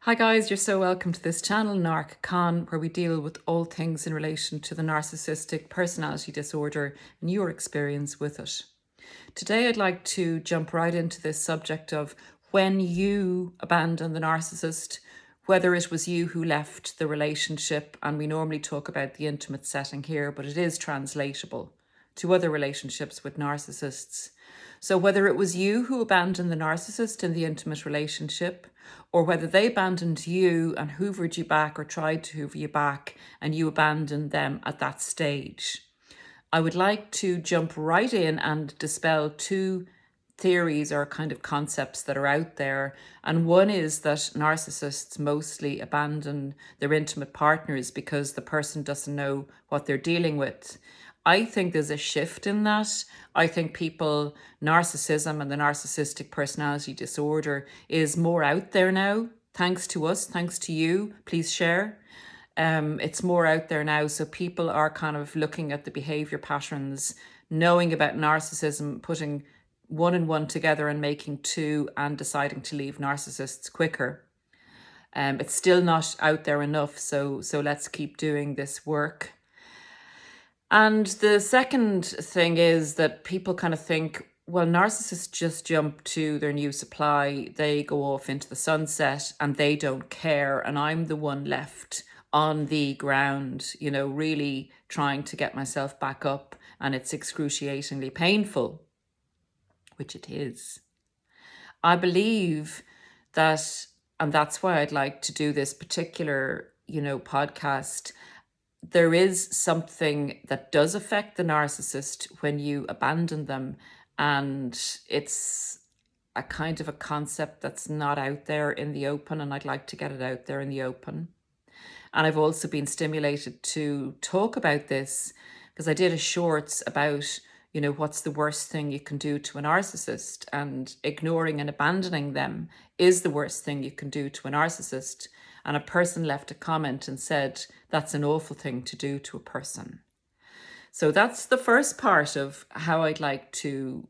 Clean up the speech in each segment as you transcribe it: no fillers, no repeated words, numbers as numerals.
Hi guys, you're so welcome to this channel, narcscon, where we deal with all things in relation to the narcissistic personality disorder and your experience with it. Today I'd like to jump right into this subject of when you abandon the narcissist, whether it was you who left the relationship, and we normally talk about the intimate setting here, but it is translatable to other relationships with narcissists. So whether it was you who abandoned the narcissist in the intimate relationship, or whether they abandoned you and hoovered you back or tried to hoover you back and you abandoned them at that stage. I would like to jump right in and dispel two theories or kind of concepts that are out there. And one is that narcissists mostly abandon their intimate partners because the person doesn't know what they're dealing with. I think there's a shift in that. I think narcissism and the narcissistic personality disorder is more out there now. Thanks to us, thanks to you. Please share. It's more out there now. So people are kind of looking at the behavior patterns, knowing about narcissism, putting one and one together and making two, and deciding to leave narcissists quicker. It's still not out there enough. So let's keep doing this work. And the second thing is that people kind of think, well, narcissists just jump to their new supply. They go off into the sunset and they don't care. And I'm the one left on the ground, really trying to get myself back up. And it's excruciatingly painful, which it is. I believe that, and that's why I'd like to do this particular, podcast. There is something that does affect the narcissist when you abandon them, and it's a kind of a concept that's not out there in the open, and I'd like to get it out there in the open. And I've also been stimulated to talk about this because I did a shorts about, what's the worst thing you can do to a narcissist, and ignoring and abandoning them is the worst thing you can do to a narcissist. And a person left a comment and said, that's an awful thing to do to a person. So that's the first part of how I'd like to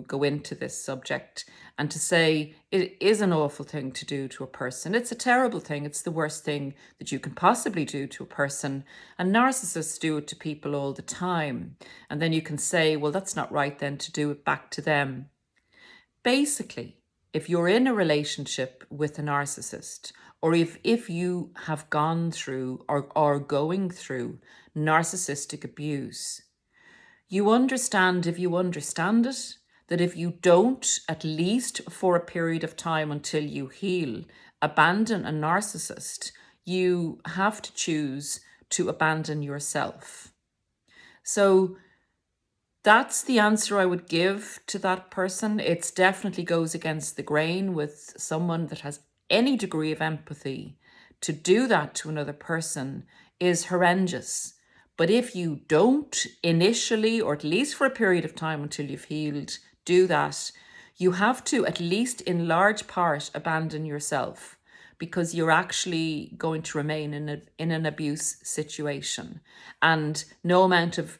go into this subject, and to say it is an awful thing to do to a person. It's a terrible thing. It's the worst thing that you can possibly do to a person. And narcissists do it to people all the time. And then you can say, well, that's not right then to do it back to them. Basically, if you're in a relationship with a narcissist, or if you have gone through or are going through narcissistic abuse, you understand, if you understand it, that if you don't, at least for a period of time until you heal, abandon a narcissist, you have to choose to abandon yourself. So that's the answer I would give to that person. It definitely goes against the grain with someone that has any degree of empathy. To do that to another person is horrendous. But if you don't initially, or at least for a period of time until you've healed, do that, you have to, at least in large part, abandon yourself, because you're actually going to remain in an abuse situation. And no amount of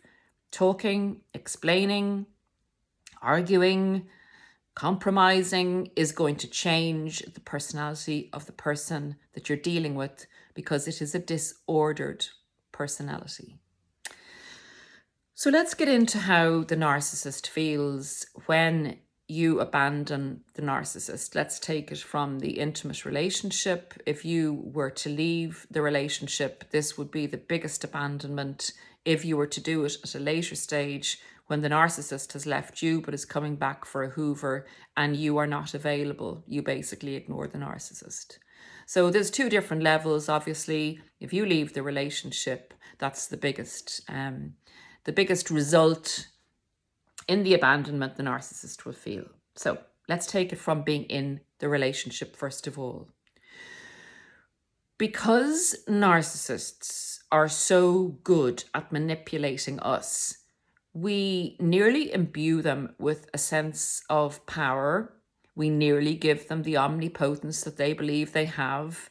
talking, explaining, arguing, compromising is going to change the personality of the person that you're dealing with, because it is a disordered personality. So let's get into how the narcissist feels when you abandon the narcissist. Let's take it from the intimate relationship. If you were to leave the relationship, this would be the biggest abandonment. If you were to do it at a later stage, when the narcissist has left you but is coming back for a hoover and you are not available, you basically ignore the narcissist. So there's two different levels. Obviously, if you leave the relationship, that's the biggest result in the abandonment the narcissist will feel. So let's take it from being in the relationship first of all. Because narcissists are so good at manipulating us, we nearly imbue them with a sense of power. We nearly give them the omnipotence that they believe they have.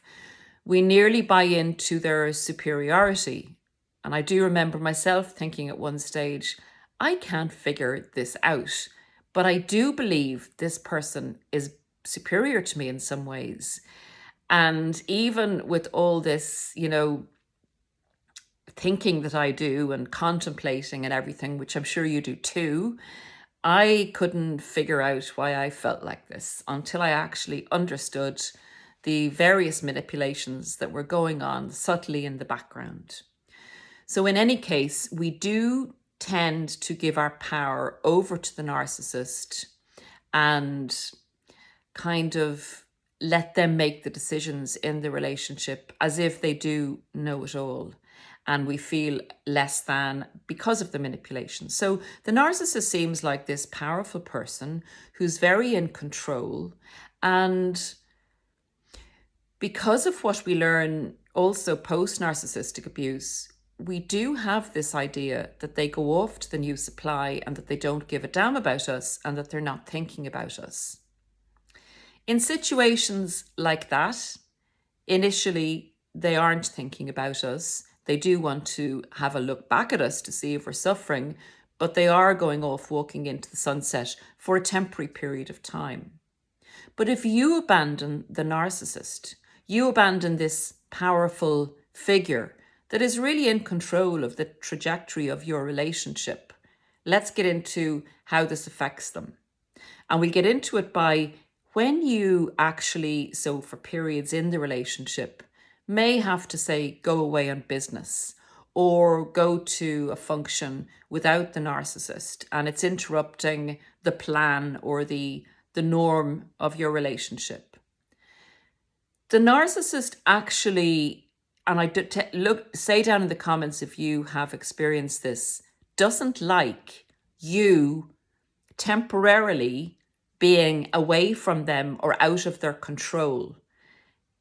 We nearly buy into their superiority. And I do remember myself thinking at one stage, I can't figure this out, but I do believe this person is superior to me in some ways. And even with all this, thinking that I do and contemplating and everything, which I'm sure you do too, I couldn't figure out why I felt like this until I actually understood the various manipulations that were going on subtly in the background. So in any case, we do tend to give our power over to the narcissist and kind of let them make the decisions in the relationship as if they do know it all. And we feel less than because of the manipulation. So the narcissist seems like this powerful person who's very in control. And because of what we learn also post-narcissistic abuse, we do have this idea that they go off to the new supply and that they don't give a damn about us and that they're not thinking about us. In situations like that, initially, they aren't thinking about us. They do want to have a look back at us to see if we're suffering, but they are going off walking into the sunset for a temporary period of time. But if you abandon the narcissist, you abandon this powerful figure that is really in control of the trajectory of your relationship. Let's get into how this affects them. And we'll get into it by when you actually, so for periods in the relationship, may have to say, go away on business or go to a function without the narcissist, and it's interrupting the plan or the norm of your relationship. The narcissist actually, and say down in the comments if you have experienced this, doesn't like you temporarily being away from them or out of their control.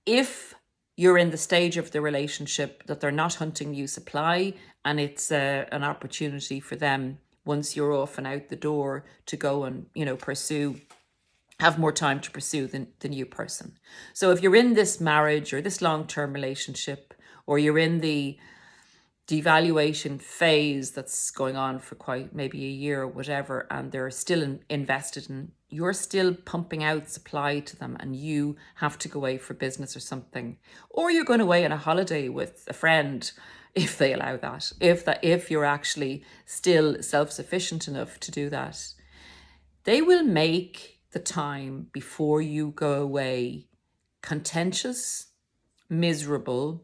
If you're in the stage of the relationship that they're not hunting new supply and it's an opportunity for them once you're off and out the door to go and, have more time to pursue the new person. So if you're in this marriage or this long-term relationship, or you're in the devaluation phase that's going on for quite maybe a year or whatever, and they're still invested in, you're still pumping out supply to them and you have to go away for business or something, or you're going away on a holiday with a friend, if they allow that, if you're actually still self-sufficient enough to do that, they will make the time before you go away contentious, miserable.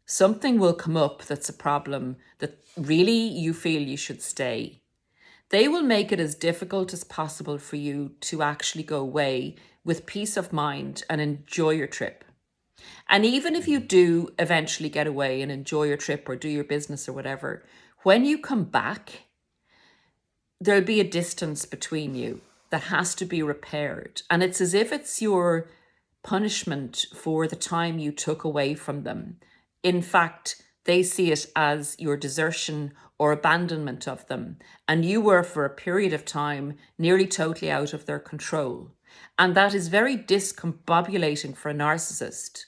Something will come up that's a problem that really you feel you should stay. They will make it as difficult as possible for you to actually go away with peace of mind and enjoy your trip. And even if you do eventually get away and enjoy your trip or do your business or whatever, when you come back, there'll be a distance between you that has to be repaired. And it's as if it's your punishment for the time you took away from them. In fact, they see it as your desertion or abandonment of them. And you were, for a period of time, nearly totally out of their control. And that is very discombobulating for a narcissist.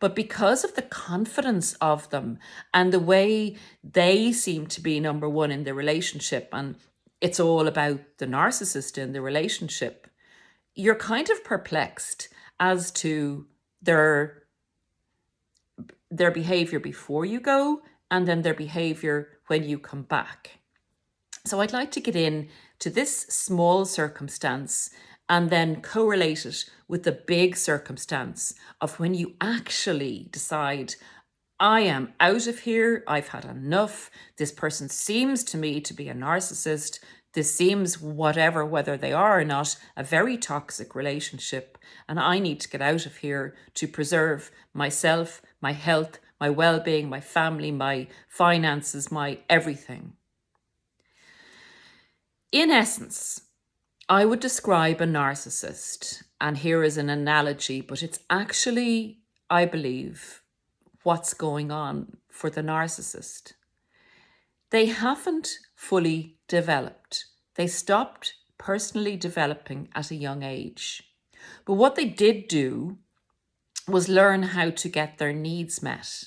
But because of the confidence of them and the way they seem to be number one in the relationship, and it's all about the narcissist in the relationship, you're kind of perplexed as to their behavior before you go and then their behavior when you come back. So I'd like to get in to this small circumstance and then correlate it with the big circumstance of when you actually decide, I am out of here, I've had enough, this person seems to me to be a narcissist, this seems whether they are or not, a very toxic relationship, and I need to get out of here to preserve myself, my health, my well-being, my family, my finances, my everything. In essence, I would describe a narcissist, and here is an analogy, but it's actually, I believe, what's going on for the narcissist. They haven't fully developed. They stopped personally developing at a young age. But what they did do was learn how to get their needs met.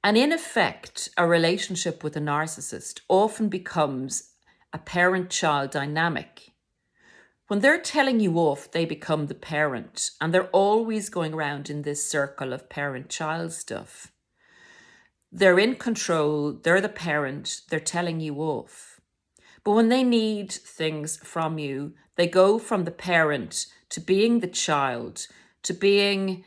And in effect, a relationship with a narcissist often becomes a parent-child dynamic. When they're telling you off, they become the parent, and they're always going around in this circle of parent-child stuff. They're in control, they're the parent, they're telling you off. But when they need things from you, they go from the parent to being the child, to being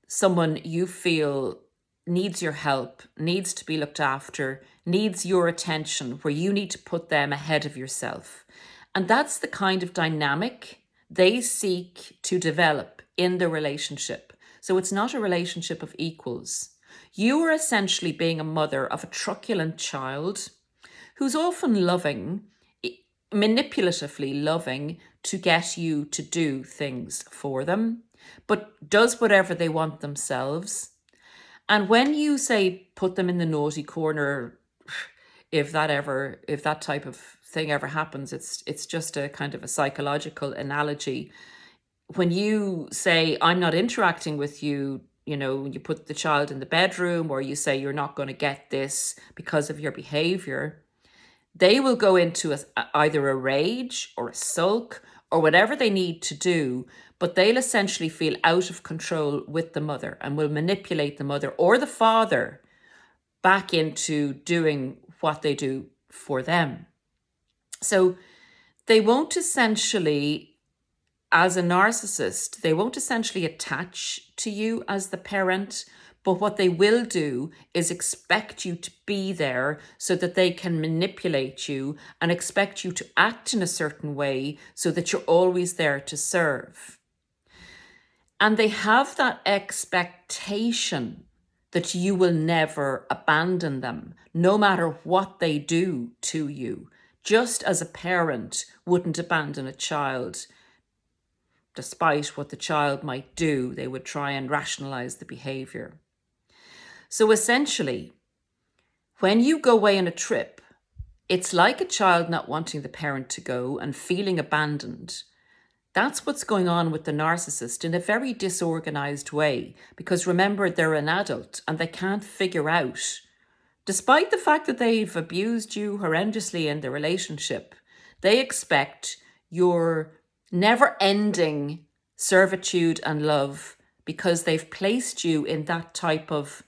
someone you feel needs your help, needs to be looked after, needs your attention, where you need to put them ahead of yourself. And that's the kind of dynamic they seek to develop in the relationship. So it's not a relationship of equals. You are essentially being a mother of a truculent child who's often loving, manipulatively loving to get you to do things for them, but does whatever they want themselves. And when you say put them in the naughty corner, if that type of thing ever happens, it's just a kind of a psychological analogy. When you say, I'm not interacting with you, you put the child in the bedroom, or you say you're not going to get this because of your behavior, they will go into either a rage or a sulk or whatever they need to do, but they'll essentially feel out of control with the mother and will manipulate the mother or the father back into doing what they do for them. So they won't essentially, as a narcissist, they won't essentially attach to you as the parent, but what they will do is expect you to be there so that they can manipulate you and expect you to act in a certain way so that you're always there to serve. And they have that expectation that you will never abandon them, no matter what they do to you. Just as a parent wouldn't abandon a child, despite what the child might do, they would try and rationalize the behavior. So essentially, when you go away on a trip, it's like a child not wanting the parent to go and feeling abandoned. That's what's going on with the narcissist in a very disorganized way, because remember, they're an adult and they can't figure out, despite the fact that they've abused you horrendously in the relationship, they expect your never-ending servitude and love because they've placed you in that type of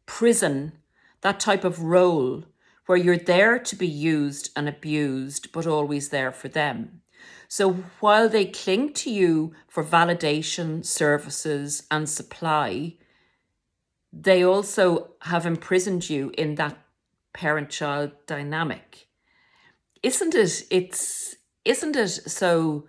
prison, that type of role where you're there to be used and abused, but always there for them. So while they cling to you for validation, services, and supply, they also have imprisoned you in that parent-child dynamic. Isn't it so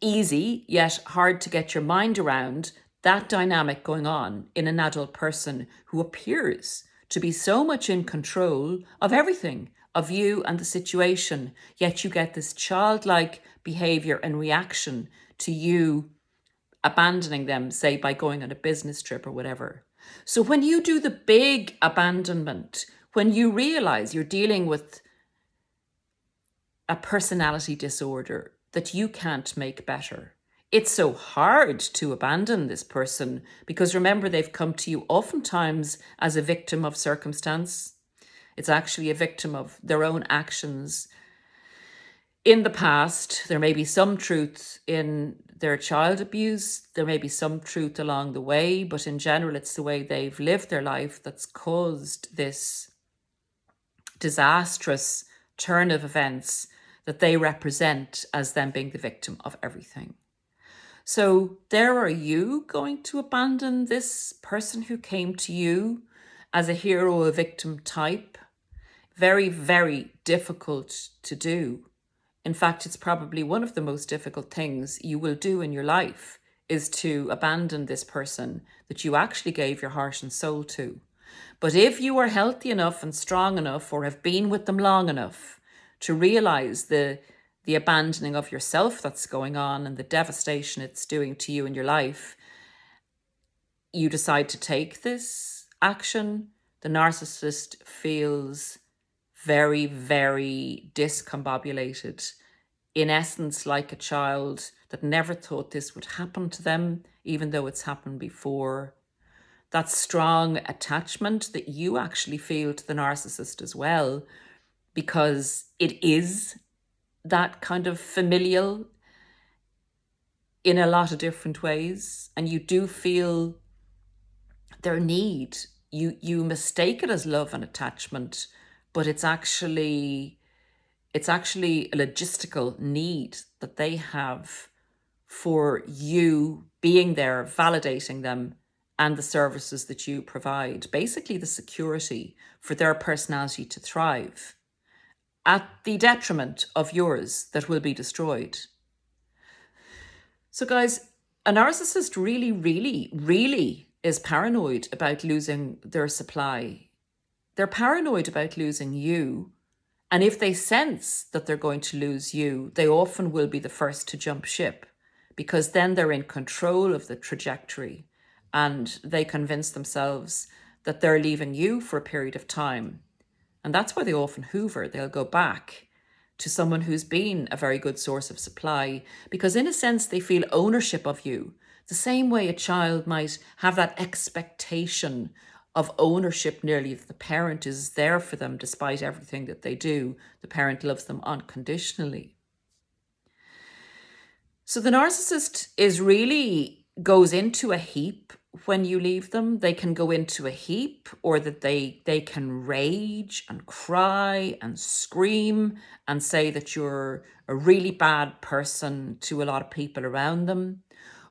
easy yet hard to get your mind around that dynamic going on in an adult person who appears to be so much in control of everything, of you and the situation, yet you get this childlike behavior and reaction to you abandoning them, say by going on a business trip or whatever. So when you do the big abandonment, when you realize you're dealing with a personality disorder that you can't make better, it's so hard to abandon this person because remember, they've come to you oftentimes as a victim of circumstance. It's actually a victim of their own actions. In the past, there may be some truth in their child abuse. There may be some truth along the way, but in general, it's the way they've lived their life that's caused this disastrous turn of events that they represent as them being the victim of everything. So there are you going to abandon this person who came to you as a hero or victim type? Very, very difficult to do. In fact, it's probably one of the most difficult things you will do in your life is to abandon this person that you actually gave your heart and soul to. But if you are healthy enough and strong enough or have been with them long enough to realize the abandoning of yourself that's going on and the devastation it's doing to you in your life, you decide to take this action, the narcissist feels very, very discombobulated, in essence like a child that never thought this would happen to them, even though it's happened before. That strong attachment that you actually feel to the narcissist as well, because it is that kind of familial in a lot of different ways, and you do feel their need. You mistake it as love and attachment, but it's actually a logistical need that they have for you being there, validating them, and the services that you provide. Basically, the security for their personality to thrive at the detriment of yours that will be destroyed. So guys, a narcissist really, really, really is paranoid about losing their supply. They're paranoid about losing you. And if they sense that they're going to lose you, they often will be the first to jump ship, because then they're in control of the trajectory and they convince themselves that they're leaving you for a period of time. And that's why they often hoover. They'll go back to someone who's been a very good source of supply, because in a sense they feel ownership of you, the same way a child might have that expectation of ownership nearly, that the parent is there for them despite everything that they do. The parent loves them unconditionally. So the narcissist goes into a heap when you leave them. They can go into a heap, or that they can rage and cry and scream and say that you're a really bad person to a lot of people around them,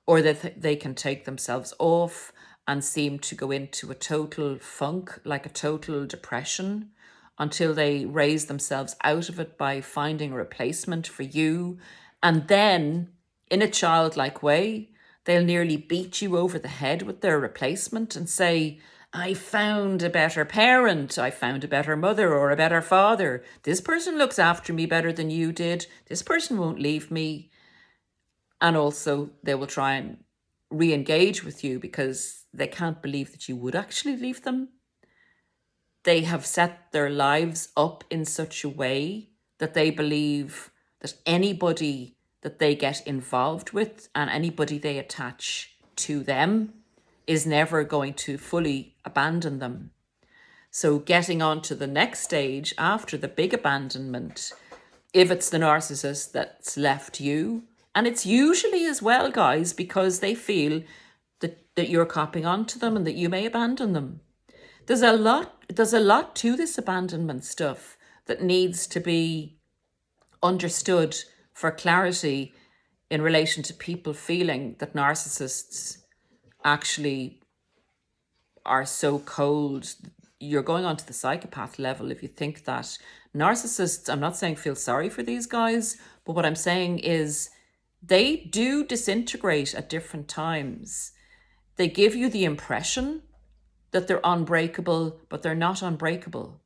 or that they can take themselves off and seem to go into a total funk, like a total depression, until they raise themselves out of it by finding a replacement for you. And then, in a childlike way, they'll nearly beat you over the head with their replacement and say, I found a better parent, I found a better mother or a better father. This person looks after me better than you did. This person won't leave me. And also they will try and re-engage with you because they can't believe that you would actually leave them. They have set their lives up in such a way that they believe that anybody that they get involved with and anybody they attach to them is never going to fully abandon them. So getting on to the next stage after the big abandonment, if it's the narcissist that's left you, and it's usually as well, guys, because they feel that you're copping onto them and that you may abandon them. There's a lot to this abandonment stuff that needs to be understood for clarity in relation to people feeling that narcissists actually are so cold. You're going on to the psychopath level if you think that. Narcissists, I'm not saying feel sorry for these guys, but what I'm saying is they do disintegrate at different times. They give you the impression that they're unbreakable, but they're not unbreakable.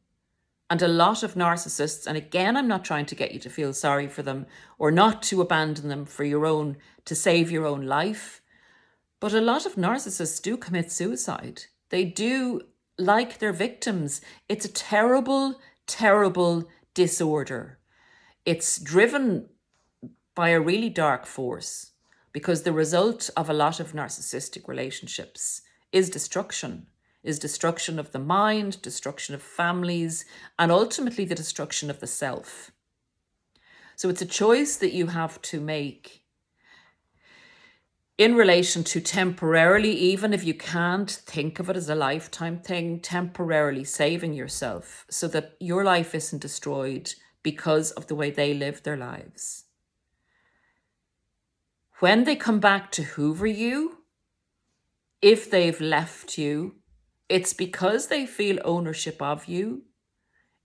And a lot of narcissists, and again, I'm not trying to get you to feel sorry for them or not to abandon them to save your own life, but a lot of narcissists do commit suicide. They do like their victims. It's a terrible, terrible disorder. It's driven by a really dark force, because the result of a lot of narcissistic relationships is destruction of the mind, destruction of families, and ultimately the destruction of the self. So it's a choice that you have to make in relation to temporarily, even if you can't think of it as a lifetime thing, temporarily saving yourself so that your life isn't destroyed because of the way they live their lives. When they come back to hoover you, if they've left you, it's because they feel ownership of you.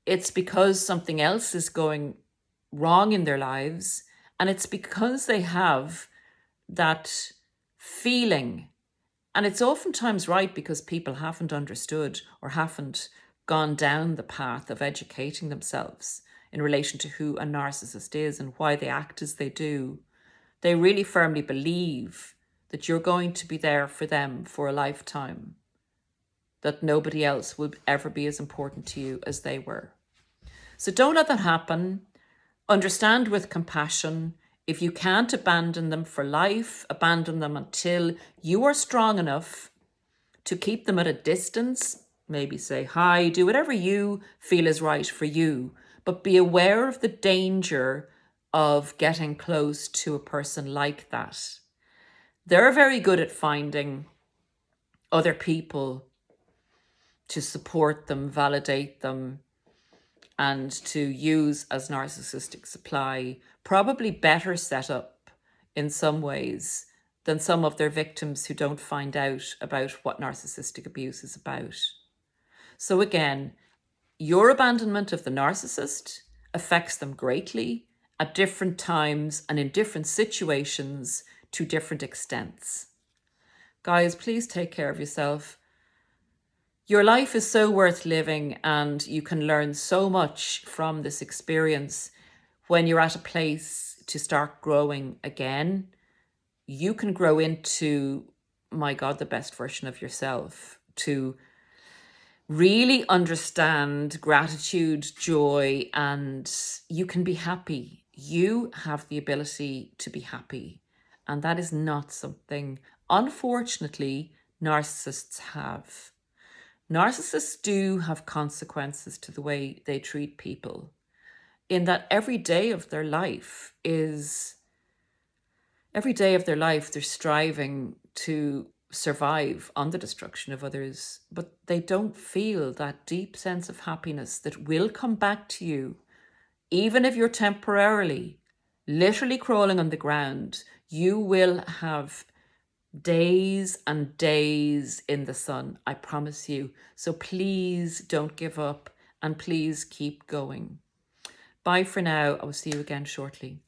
It's because something else is going wrong in their lives. And it's because they have that feeling. And it's oftentimes right because people haven't understood or haven't gone down the path of educating themselves in relation to who a narcissist is and why they act as they do. They really firmly believe that you're going to be there for them for a lifetime, that nobody else will ever be as important to you as they were. So don't let that happen. Understand with compassion. If you can't abandon them for life, abandon them until you are strong enough to keep them at a distance. Maybe say hi, do whatever you feel is right for you, but be aware of the danger of getting close to a person like that. They're very good at finding other people to support them, validate them, and to use as narcissistic supply, probably better set up in some ways than some of their victims who don't find out about what narcissistic abuse is about. So again, your abandonment of the narcissist affects them greatly at different times and in different situations to different extents. Guys, please take care of yourself. Your life is so worth living, and you can learn so much from this experience. When you're at a place to start growing again, you can grow into, my God, the best version of yourself, to really understand gratitude, joy, and you can be happy. You have the ability to be happy. And that is not something, unfortunately, narcissists have. Narcissists do have consequences to the way they treat people, in that every day of their life they're striving to survive on the destruction of others, but they don't feel that deep sense of happiness that will come back to you. Even if you're temporarily, literally crawling on the ground, you will have days and days in the sun, I promise you. So please don't give up, and please keep going. Bye for now. I will see you again shortly.